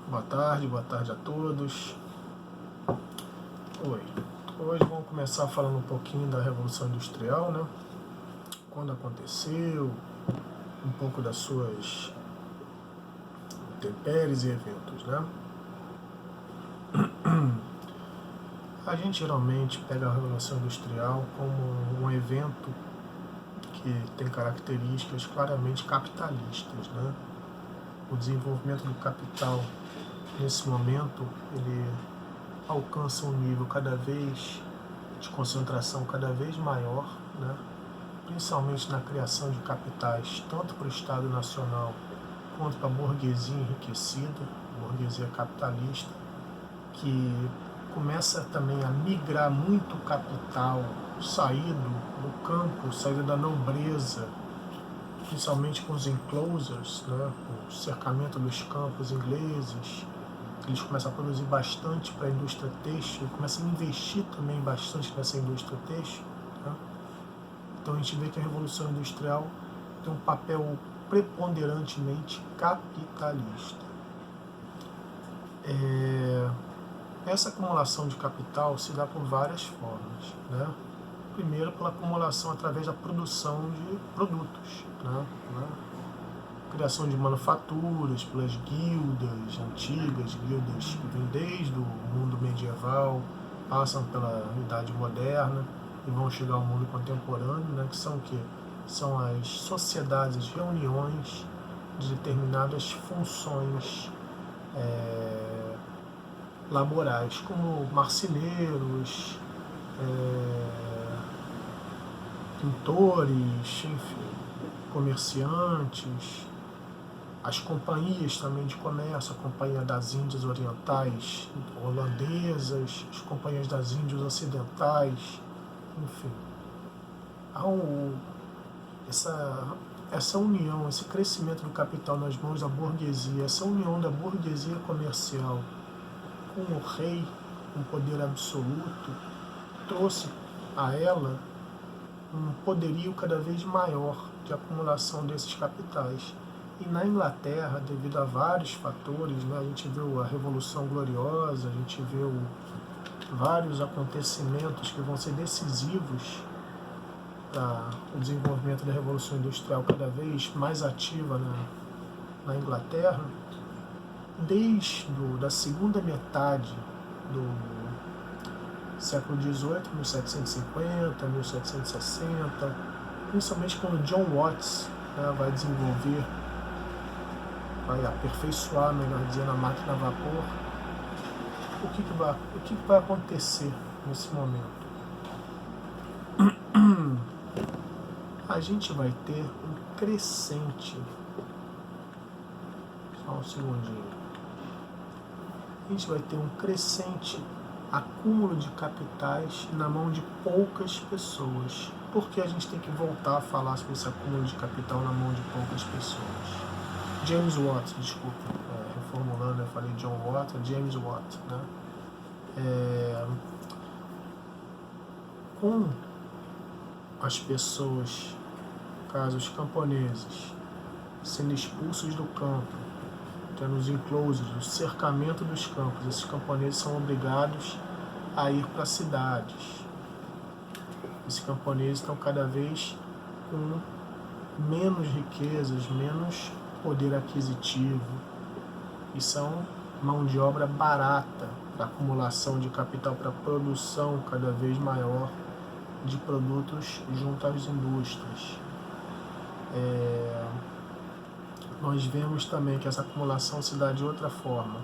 Boa tarde a todos. Oi. Hoje vamos começar falando um pouquinho da Revolução Industrial, né? Quando aconteceu, um pouco das suas intempéries e eventos, né? A gente geralmente pega a Revolução Industrial como um evento que tem características claramente capitalistas, né? O desenvolvimento do capital nesse momento, ele alcança um nível cada vez de concentração cada vez maior, né? Principalmente na criação de capitais, tanto para o Estado Nacional quanto para a burguesia enriquecida, burguesia capitalista, que começa também a migrar muito capital, saído do campo, saído da nobreza, principalmente com os enclosures, né? O cercamento dos campos ingleses. Eles começam a produzir bastante para a indústria têxtil, começam a investir também bastante nessa indústria têxtil. Né? Então a gente vê que a Revolução Industrial tem um papel preponderantemente capitalista. Essa acumulação de capital se dá por várias formas. Né? Primeiro, pela acumulação através da produção de produtos. Né? Criação de manufaturas, pelas guildas antigas, guildas que vêm desde o mundo medieval, passam pela Idade Moderna e vão chegar ao mundo contemporâneo, né, que são o quê? São as sociedades, reuniões de determinadas funções laborais, como marceneiros, pintores, enfim, comerciantes, as companhias também de comércio, a Companhia das Índias Orientais holandesas, as companhias das Índias Ocidentais, enfim. Essa união, esse crescimento do capital nas mãos da burguesia, essa união da burguesia comercial com o rei, com poder absoluto, trouxe a ela um poderio cada vez maior de acumulação desses capitais. E na Inglaterra, devido a vários fatores, né, a gente viu a Revolução Gloriosa, a gente viu vários acontecimentos que vão ser decisivos para o desenvolvimento da Revolução Industrial cada vez mais ativa na Inglaterra, desde da segunda metade do século XVIII, 1750, 1760, principalmente quando John Watts, né, vai desenvolver, vai aperfeiçoar, melhor dizendo, a máquina a vapor. O que vai acontecer nesse momento? A gente vai ter um crescente. Só um segundinho. A gente vai ter um crescente acúmulo de capitais na mão de poucas pessoas. Por que a gente tem que voltar a falar sobre esse acúmulo de capital na mão de poucas pessoas? James Watt, desculpa, reformulando, eu falei John Watt, é James Watt, né? Com as pessoas, caso os camponeses, sendo expulsos do campo, tendo os enclosures, o cercamento dos campos, esses camponeses são obrigados a ir para cidades. Esses camponeses estão cada vez com menos riquezas, menos poder aquisitivo, e são mão de obra barata para acumulação de capital, para produção cada vez maior de produtos junto às indústrias. Nós vemos também que essa acumulação se dá de outra forma,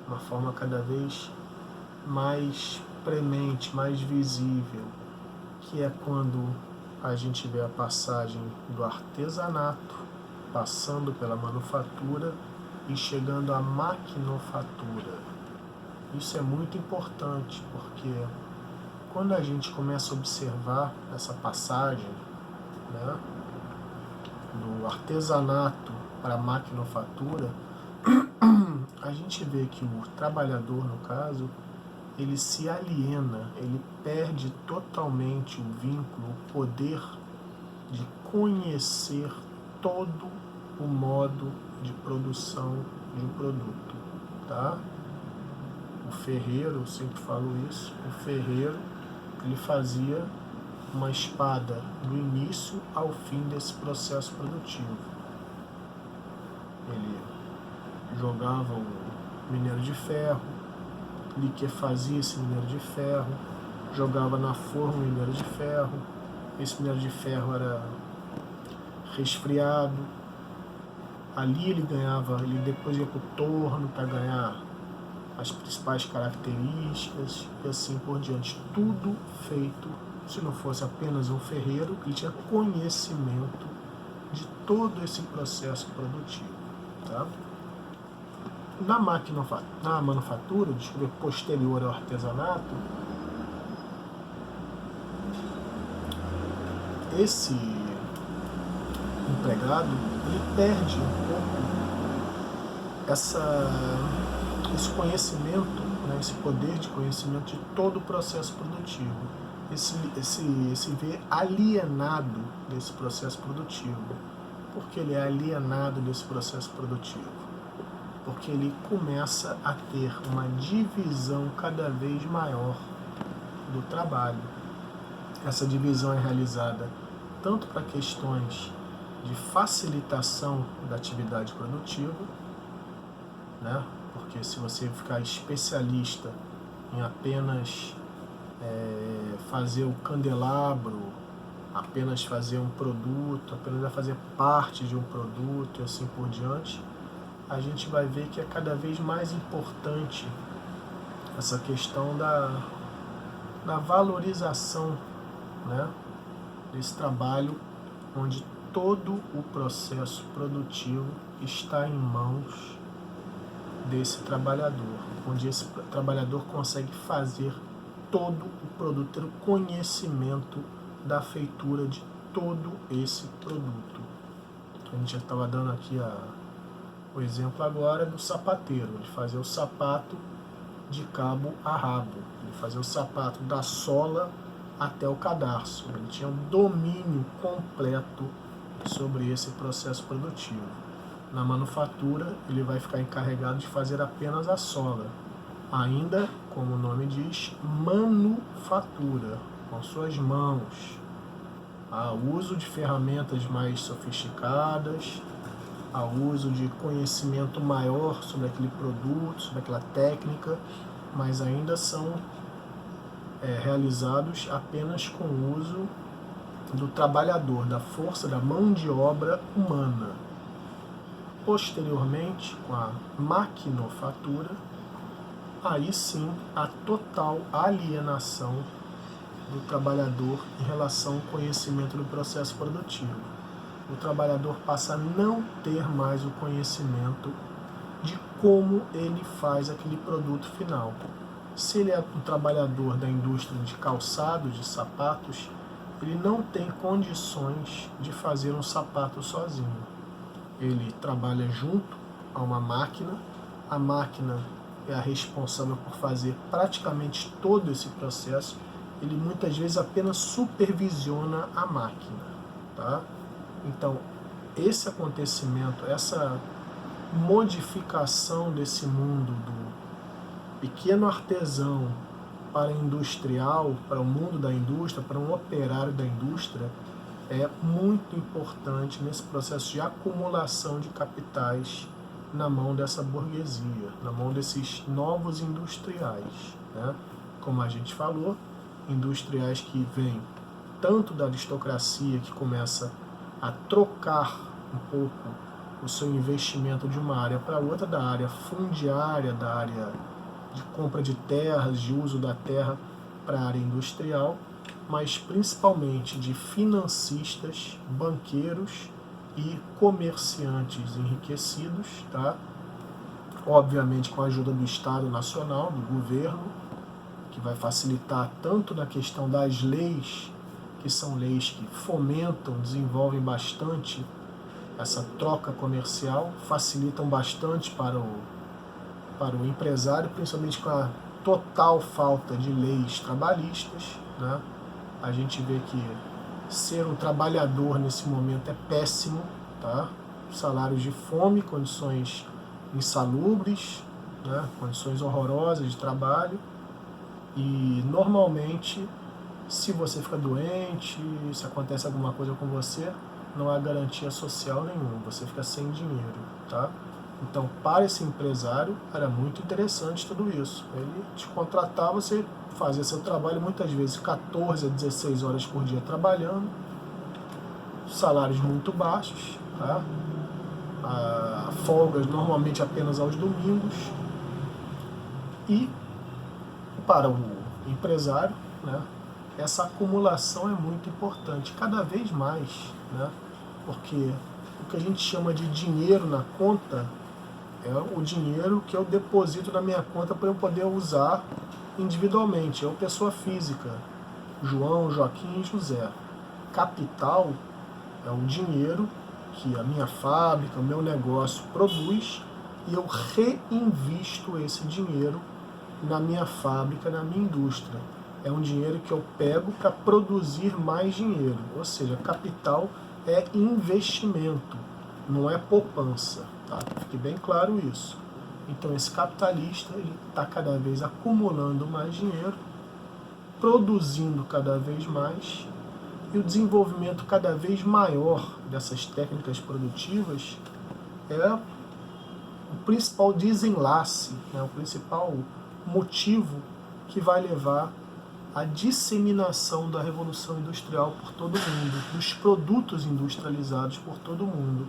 uma forma cada vez mais premente, mais visível, que é quando a gente vê a passagem do artesanato passando pela manufatura e chegando à maquinofatura. Isso é muito importante, porque quando a gente começa a observar essa passagem, né, do artesanato para a maquinofatura, a gente vê que o trabalhador, no caso, ele se aliena, ele perde totalmente o vínculo, o poder de conhecer todo o modo de produção de um produto. tá? O ferreiro, eu sempre falo isso, o ferreiro, ele fazia uma espada do início ao fim desse processo produtivo. Ele jogava o minério de ferro, liquefazia esse minério de ferro, jogava na forma o minério de ferro, esse minério de ferro era resfriado, ali ele ganhava, ele depois ia para o torno para ganhar as principais características e assim por diante. Tudo feito, se não fosse apenas um ferreiro, ele tinha conhecimento de todo esse processo produtivo. Tá? Na manufatura, posterior ao artesanato, esse empregado ele perde um pouco esse conhecimento, né, esse poder de conhecimento de todo o processo produtivo, esse ver alienado desse processo produtivo. Por que ele é alienado desse processo produtivo? Porque ele começa a ter uma divisão cada vez maior do trabalho. Essa divisão é realizada tanto para questões de facilitação da atividade produtiva, né? Porque se você ficar especialista em apenas fazer o candelabro, apenas fazer um produto, apenas fazer parte de um produto e assim por diante, a gente vai ver que é cada vez mais importante essa questão da valorização, né, desse trabalho onde todo o processo produtivo está em mãos desse trabalhador, onde esse trabalhador consegue fazer todo o produto, ter o conhecimento da feitura de todo esse produto. A gente já estava dando aqui o exemplo agora do sapateiro, de fazer o sapato de cabo a rabo, de fazer o sapato da sola até o cadarço. Ele tinha um domínio completo sobre esse processo produtivo. Na manufatura, ele vai ficar encarregado de fazer apenas a sola. Ainda, como o nome diz, manufatura, com suas mãos. Há uso de ferramentas mais sofisticadas, há uso de conhecimento maior sobre aquele produto, sobre aquela técnica, mas ainda são realizados apenas com o uso do trabalhador, da força, da mão de obra humana. Posteriormente, com a maquinofatura, aí sim a total alienação do trabalhador em relação ao conhecimento do processo produtivo. O trabalhador passa a não ter mais o conhecimento de como ele faz aquele produto final. Se ele é um trabalhador da indústria de calçados, de sapatos, ele não tem condições de fazer um sapato sozinho. Ele trabalha junto a uma máquina, a máquina é a responsável por fazer praticamente todo esse processo, ele muitas vezes apenas supervisiona a máquina. Tá? Então, esse acontecimento, essa modificação desse mundo do pequeno artesão para industrial, para o mundo da indústria, para um operário da indústria, é muito importante nesse processo de acumulação de capitais na mão dessa burguesia, na mão desses novos industriais, né? Como a gente falou, industriais que vêm tanto da aristocracia, que começa a trocar um pouco o seu investimento de uma área para outra, da área fundiária, da área de compra de terras, de uso da terra para a área industrial, mas principalmente de financistas, banqueiros e comerciantes enriquecidos, tá? Obviamente com a ajuda do Estado Nacional, do governo, que vai facilitar tanto na questão das leis, que são leis que fomentam, desenvolvem bastante essa troca comercial, facilitam bastante para o empresário, principalmente com a total falta de leis trabalhistas, né? A gente vê que ser um trabalhador nesse momento é péssimo, tá? Salários de fome, condições insalubres, né? Condições horrorosas de trabalho, e normalmente, se você fica doente, se acontece alguma coisa com você, não há garantia social nenhuma, você fica sem dinheiro, tá? Então, para esse empresário, era muito interessante tudo isso. Ele te contratava, você fazia seu trabalho, muitas vezes 14 a 16 horas por dia trabalhando, salários muito baixos, tá? Folgas normalmente apenas aos domingos. E para o empresário, né, essa acumulação é muito importante, cada vez mais, né? Porque o que a gente chama de dinheiro na conta é o dinheiro que eu deposito na minha conta para eu poder usar individualmente. Eu, pessoa física, João, Joaquim e José. Capital é o dinheiro que a minha fábrica, o meu negócio produz, e eu reinvisto esse dinheiro na minha fábrica, na minha indústria. É um dinheiro que eu pego para produzir mais dinheiro. Ou seja, capital é investimento, não é poupança. Tá? Fique bem claro isso. Então esse capitalista está cada vez acumulando mais dinheiro, produzindo cada vez mais, e o desenvolvimento cada vez maior dessas técnicas produtivas é o principal desenlace, né, o principal motivo que vai levar à disseminação da Revolução Industrial por todo o mundo, dos produtos industrializados por todo o mundo.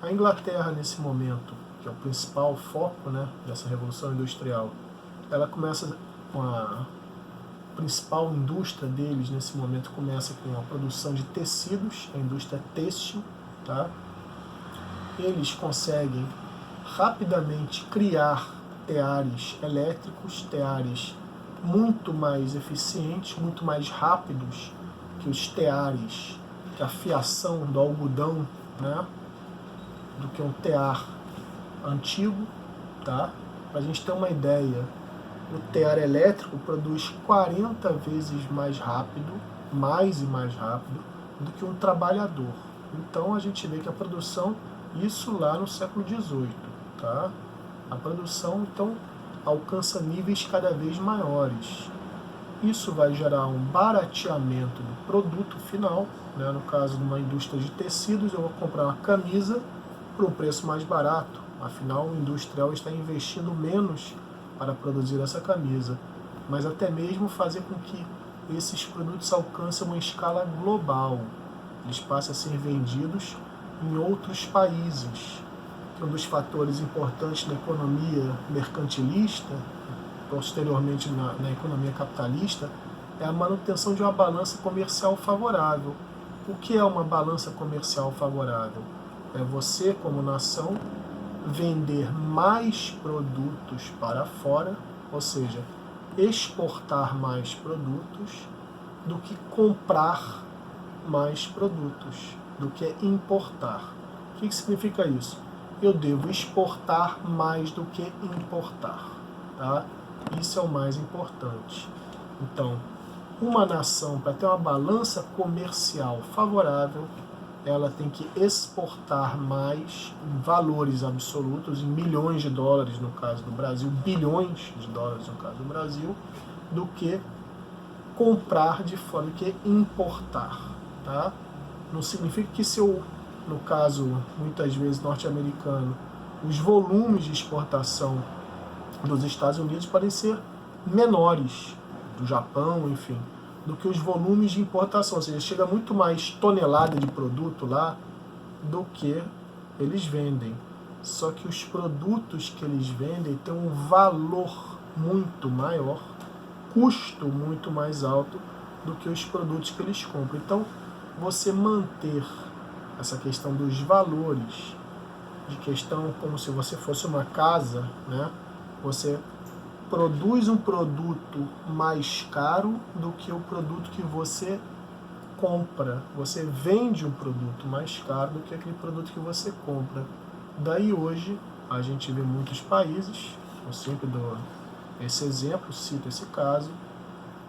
A Inglaterra, nesse momento, que é o principal foco, né, dessa Revolução Industrial, ela começa com a principal indústria deles, nesse momento, começa com a produção de tecidos, a indústria têxtil, tá? Eles conseguem rapidamente criar teares elétricos, teares muito mais eficientes, muito mais rápidos que os teares, que a fiação do algodão, né, do que um tear antigo, tá? Para a gente ter uma ideia, o tear elétrico produz 40 vezes mais rápido, mais e mais rápido, do que um trabalhador. Então a gente vê que a produção, isso lá no século XVIII, tá? A produção, então, alcança níveis cada vez maiores. Isso vai gerar um barateamento do produto final, né? No caso de uma indústria de tecidos, eu vou comprar uma camisa por um preço mais barato. Afinal, o industrial está investindo menos para produzir essa camisa, mas até mesmo fazer com que esses produtos alcancem uma escala global. Eles passam a ser vendidos em outros países. Um dos fatores importantes na economia mercantilista, posteriormente na economia capitalista, é a manutenção de uma balança comercial favorável. O que é uma balança comercial favorável? É você, como nação, vender mais produtos para fora, ou seja, exportar mais produtos, do que comprar mais produtos, do que importar. O que significa isso? Eu devo exportar mais do que importar, tá? Isso é o mais importante. Então, uma nação, para ter uma balança comercial favorável, ela tem que exportar mais em valores absolutos, em milhões de dólares no caso do Brasil, bilhões de dólares no caso do Brasil, do que comprar de fora, do que importar, tá? Não significa que se eu, no caso, muitas vezes norte-americano, os volumes de exportação dos Estados Unidos podem ser menores, do Japão, enfim, do que os volumes de importação, ou seja, chega muito mais tonelada de produto lá do que eles vendem. Só que os produtos que eles vendem têm um valor muito maior, custo muito mais alto do que os produtos que eles compram. Então, você manter essa questão dos valores, de questão como se você fosse uma casa, né? Você produz um produto mais caro do que o produto que você compra. Você vende um produto mais caro do que aquele produto que você compra. Daí hoje a gente vê muitos países, eu sempre dou esse exemplo, cito esse caso,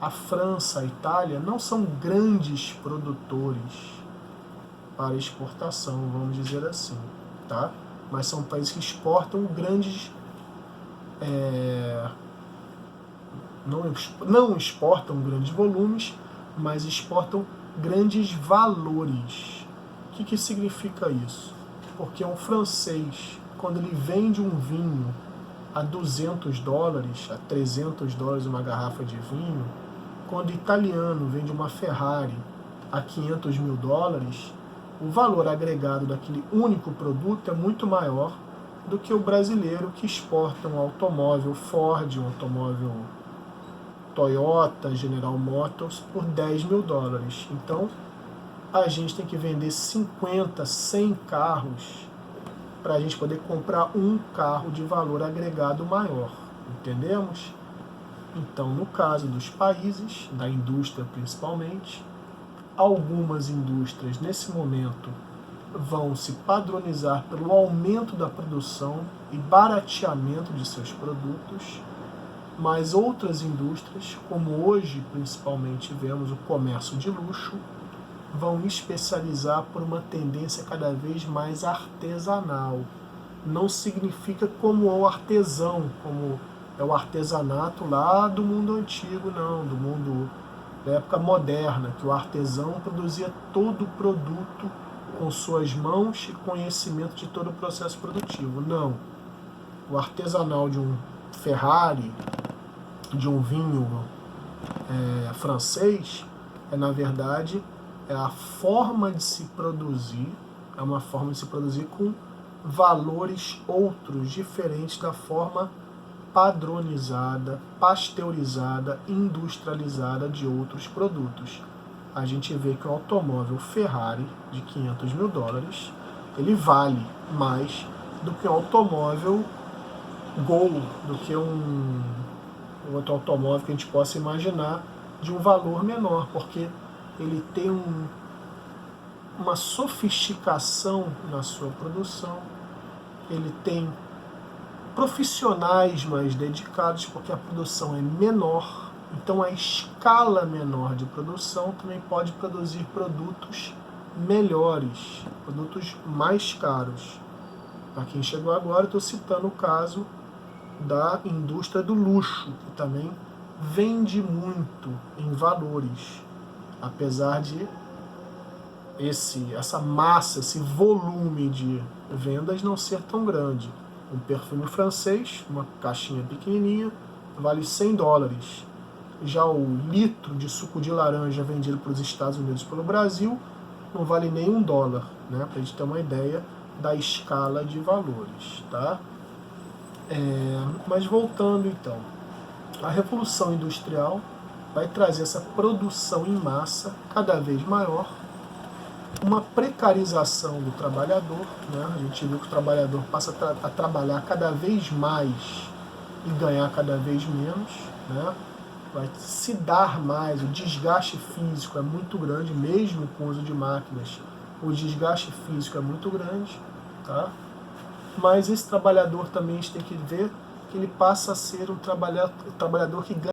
a França, a Itália não são grandes produtores para exportação, vamos dizer assim, tá? Mas são países que exportam grandes não exportam grandes volumes, mas exportam grandes valores. O que significa isso? Porque um francês, quando ele vende um vinho a $200, a $300 uma garrafa de vinho, quando o italiano vende uma Ferrari a $500 mil, o valor agregado daquele único produto é muito maior do que o brasileiro que exporta um automóvel Ford, um automóvel Toyota, General Motors por $10 mil. Então, a gente tem que vender 50, 100 carros para a gente poder comprar um carro de valor agregado maior. Entendemos? Então, no caso dos países, da indústria principalmente, algumas indústrias nesse momento vão se padronizar pelo aumento da produção e barateamento de seus produtos, mas outras indústrias, como hoje principalmente vemos o comércio de luxo, vão especializar por uma tendência cada vez mais artesanal. Não significa como o artesão, como é o artesanato lá do mundo antigo, não, do mundo da época moderna, que o artesão produzia todo o produto com suas mãos e conhecimento de todo o processo produtivo. Não. O artesanal de um Ferrari, de um vinho francês, na verdade, é a forma de se produzir, é uma forma de se produzir com valores outros, diferentes da forma padronizada, pasteurizada, industrializada de outros produtos. A gente vê que o automóvel Ferrari de $500 mil, ele vale mais do que um automóvel Gol, do que um outro automóvel que a gente possa imaginar de um valor menor, porque ele tem uma sofisticação na sua produção, ele tem profissionais mais dedicados, porque a produção é menor, então a escala menor de produção também pode produzir produtos melhores, produtos mais caros. Para quem chegou agora, estou citando o caso da indústria do luxo, que também vende muito em valores, apesar de essa massa, esse volume de vendas não ser tão grande. Um perfume francês, uma caixinha pequenininha, vale $100. Já o litro de suco de laranja vendido para os Estados Unidos e pelo Brasil não vale nem $1, né? Para a gente ter uma ideia da escala de valores, tá? Mas voltando então, a Revolução Industrial vai trazer essa produção em massa cada vez maior, uma precarização do trabalhador, né? A gente viu que o trabalhador passa a trabalhar cada vez mais e ganhar cada vez menos, né? Vai se dar mais, o desgaste físico é muito grande, mesmo com o uso de máquinas, o desgaste físico é muito grande, tá? Mas esse trabalhador também a gente tem que ver que ele passa a ser um trabalhador que ganha